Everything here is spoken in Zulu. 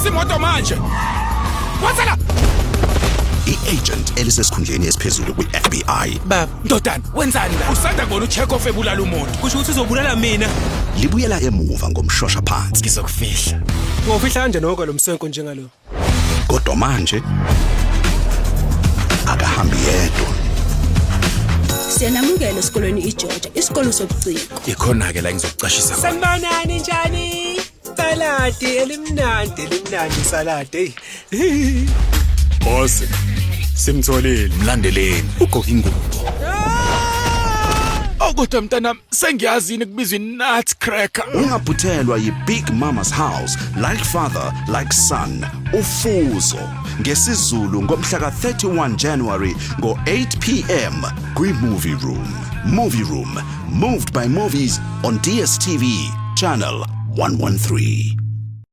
imoto manje. Watsala. I-agent elisesikhundleni esiphezulu kwi-FBI Baba, ndodana, wenzani la? Usanda ngona ucheck off ebulala umuntu. Kusho ukuthi uzobulala mina. libuyela emuva ngomshosha phansi. Ngizokufihla. Ngofihla kanje noko lo msenko njengalo. Kodwa manje akahambi yedwa. Siyanamukela esikolweni iGeorgia, isikolo sobuciko. Ikhona ke la ngizokucashisa khona. Sanibonani njani? Salade elimnandi salade. Boss, simtholile. Mlandeleni ugoga ingubo. Kodwa mntanami sengiyazini kubizwa nutcracker. Ungaphuthelwa yi-Big Mama's House, Like Father, Like Son, ufuzo ngesizulu ngomhla ka-31 January ngo-8 p.m. kwi-Movie Room. Movie Room, moved by movies on DSTV, channel 113.